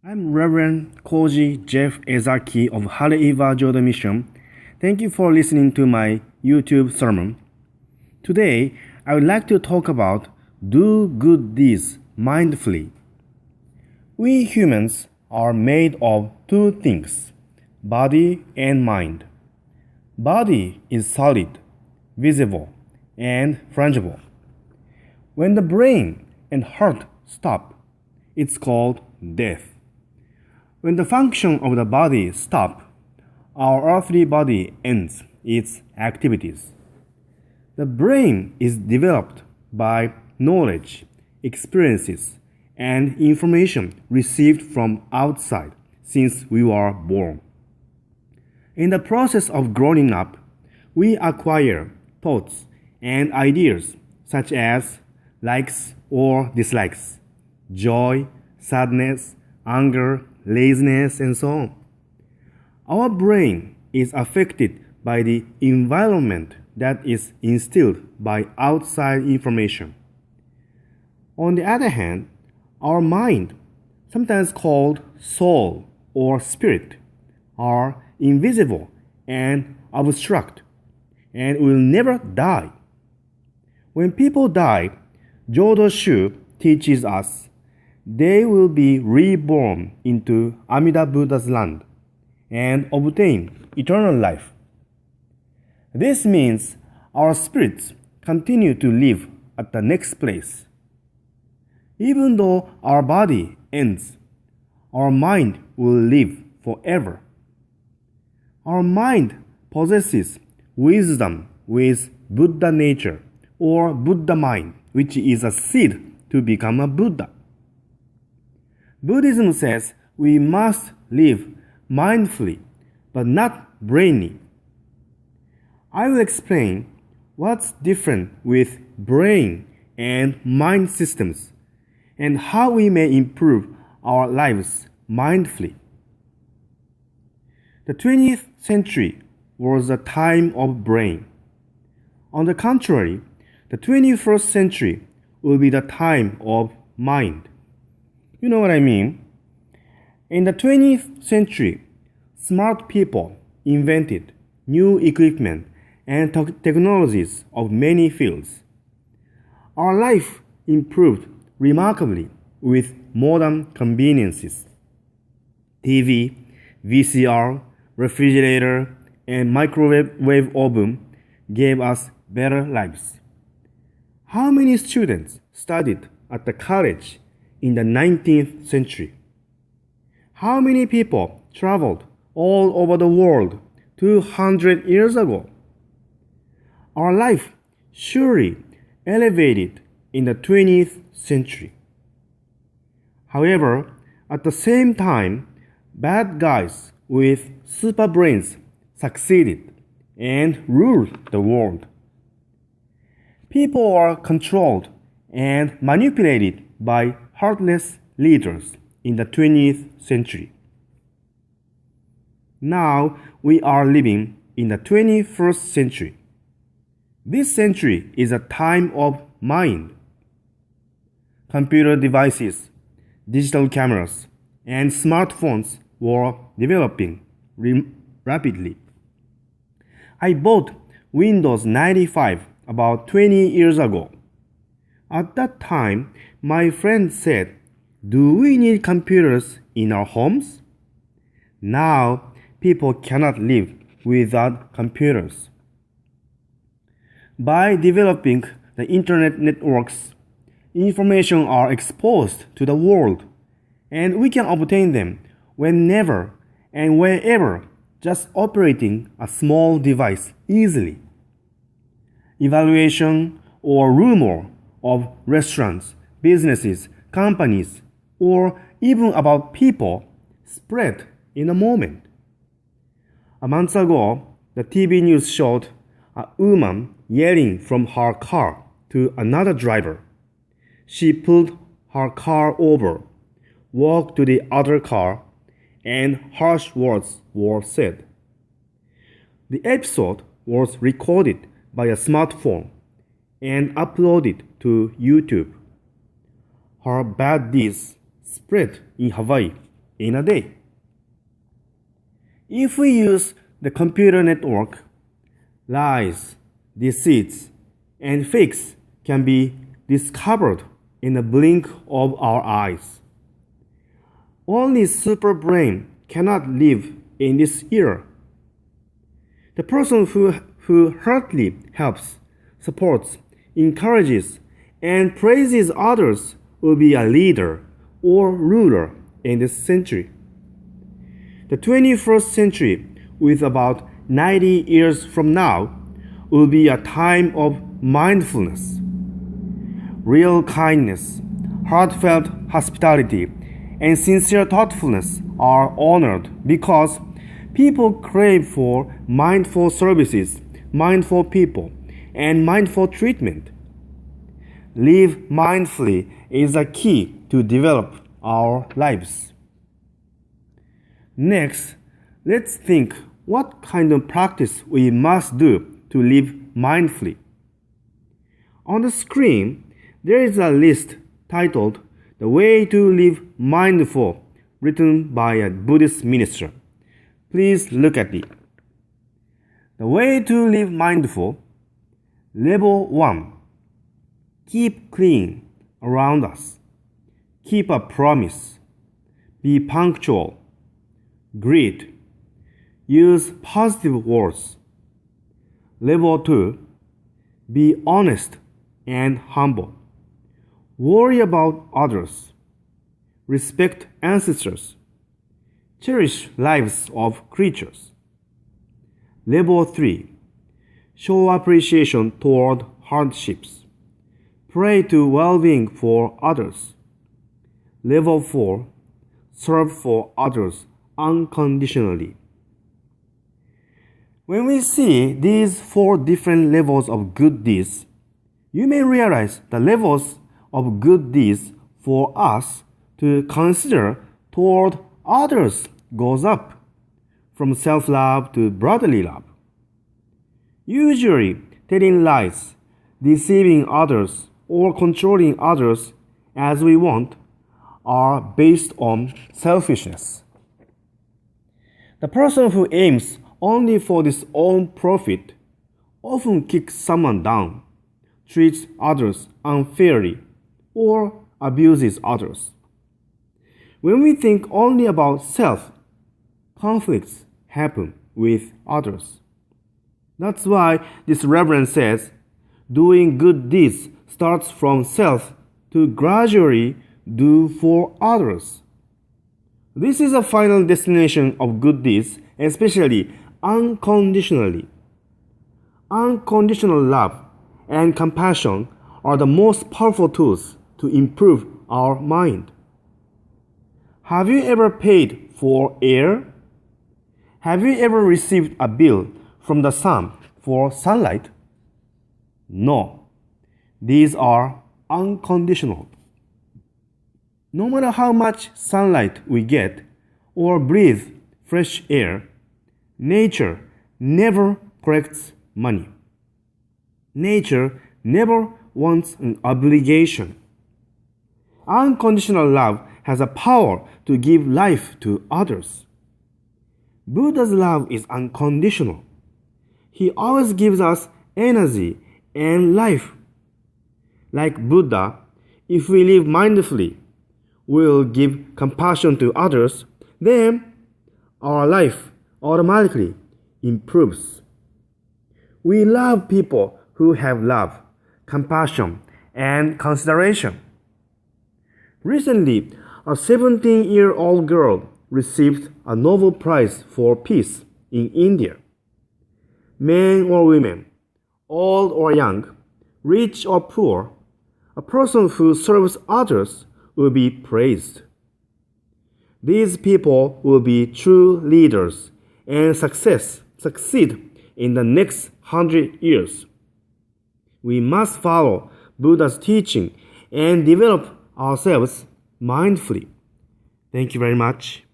I'm Reverend Koji Jeff Ezaki of Haleiwa Jodo Mission. Thank you for listening to my YouTube sermon. Today, I would like to talk about do good deeds mindfully. We humans are made of two things, body and mind. Body is solid, visible, and frangible. When the brain and heart stop, it's called death. When the function of the body stops, our earthly body ends its activities. The brain is developed by knowledge, experiences, and information received from outside since we were born. In the process of growing up, we acquire thoughts and ideas such as likes or dislikes, joy, sadness, anger, laziness, and so on. Our brain is affected by the environment that is instilled by outside information. On the other hand, our mind, sometimes called soul or spirit, are invisible and abstract and will never die. When people die, Jodo-shu teaches us they will be reborn into Amida Buddha's land and obtain eternal life. This means our spirits continue to live at the next place. Even though our body ends, our mind will live forever. Our mind possesses wisdom with Buddha nature or Buddha mind, which is a seed to become a Buddha. Buddhism says we must live mindfully, but not brainly. I will explain what's different with brain and mind systems and how we may improve our lives mindfully. The 20th century was a time of brain. On the contrary, the 21st century will be the time of mind. You know what I mean? In the 20th century, smart people invented new equipment and technologies of many fields. Our life improved remarkably with modern conveniences. TV, VCR, refrigerator, and microwave oven gave us better lives. How many students studied at the college in the 19th century? How many people traveled all over the world 200 years ago? Our life surely elevated in the 20th century. However, at the same time, bad guys with super brains succeeded and ruled the world. People are controlled and manipulated by heartless leaders in the 20th century. Now we are living in the 21st century. This century is a time of mind. Computer devices, digital cameras, and smartphones were developing rapidly. I bought Windows 95 about 20 years ago. At that time, my friend said, "Do we need computers in our homes?" Now, people cannot live without computers. By developing the internet networks, information are exposed to the world, and we can obtain them whenever and wherever, just operating a small device easily. Evaluation or rumor of restaurants, businesses, companies, or even about people spread in a moment. A month ago, the TV news showed a woman yelling from her car to another driver. She pulled her car over, walked to the other car, and harsh words were said. The episode was recorded by a smartphone and uploaded to YouTube. Her bad deeds spread in Hawaii in a day. If we use the computer network, lies, deceits, and fakes can be discovered in a blink of our eyes. Only super brain cannot live in this era. The person who heartily helps, supports, encourages, and praises others will be a leader or ruler in this century. The 21st century, with about 90 years from now, will be a time of mindfulness. Real kindness, heartfelt hospitality, and sincere thoughtfulness are honored because people crave for mindful services, mindful people, and mindful treatment. Live mindfully is a key to develop our lives. Next, let's think what kind of practice we must do to live mindfully. On the screen, there is a list titled The Way to Live Mindful, written by a Buddhist minister. Please look at it. The way to live mindful. Level 1. Keep clean around us. Keep a promise. Be punctual. Greet. Use positive words. Level 2. Be honest and humble. Worry about others. Respect ancestors. Cherish lives of creatures. Level 3. Show appreciation toward hardships. Pray to well-being for others. Level 4. Serve for others unconditionally. When we see these 4 different levels of good deeds, you may realize the levels of good deeds for us to consider toward others goes up, from self-love to brotherly love. Usually, telling lies, deceiving others, or controlling others as we want are based on selfishness. The person who aims only for his own profit often kicks someone down, treats others unfairly, or abuses others. When we think only about self, conflicts happen with others. That's why this reverend says, doing good deeds starts from self to gradually do for others. This is a final destination of good deeds, especially unconditionally. Unconditional love and compassion are the most powerful tools to improve our mind. Have you ever paid for air? Have you ever received a bill from the sun for sunlight? No. These are unconditional. No matter how much sunlight we get or breathe fresh air, nature never collects money. Nature never wants an obligation. Unconditional love has a power to give life to others. Buddha's love is unconditional. He always gives us energy and life. Like Buddha, if we live mindfully, we will give compassion to others, then our life automatically improves. We love people who have love, compassion, and consideration. Recently, a 17-year-old girl received a Nobel Prize for Peace in India. Men or women, old or young, rich or poor, a person who serves others will be praised. These people will be true leaders and succeed in the next 100 years. We must follow Buddha's teaching and develop ourselves mindfully. Thank you very much.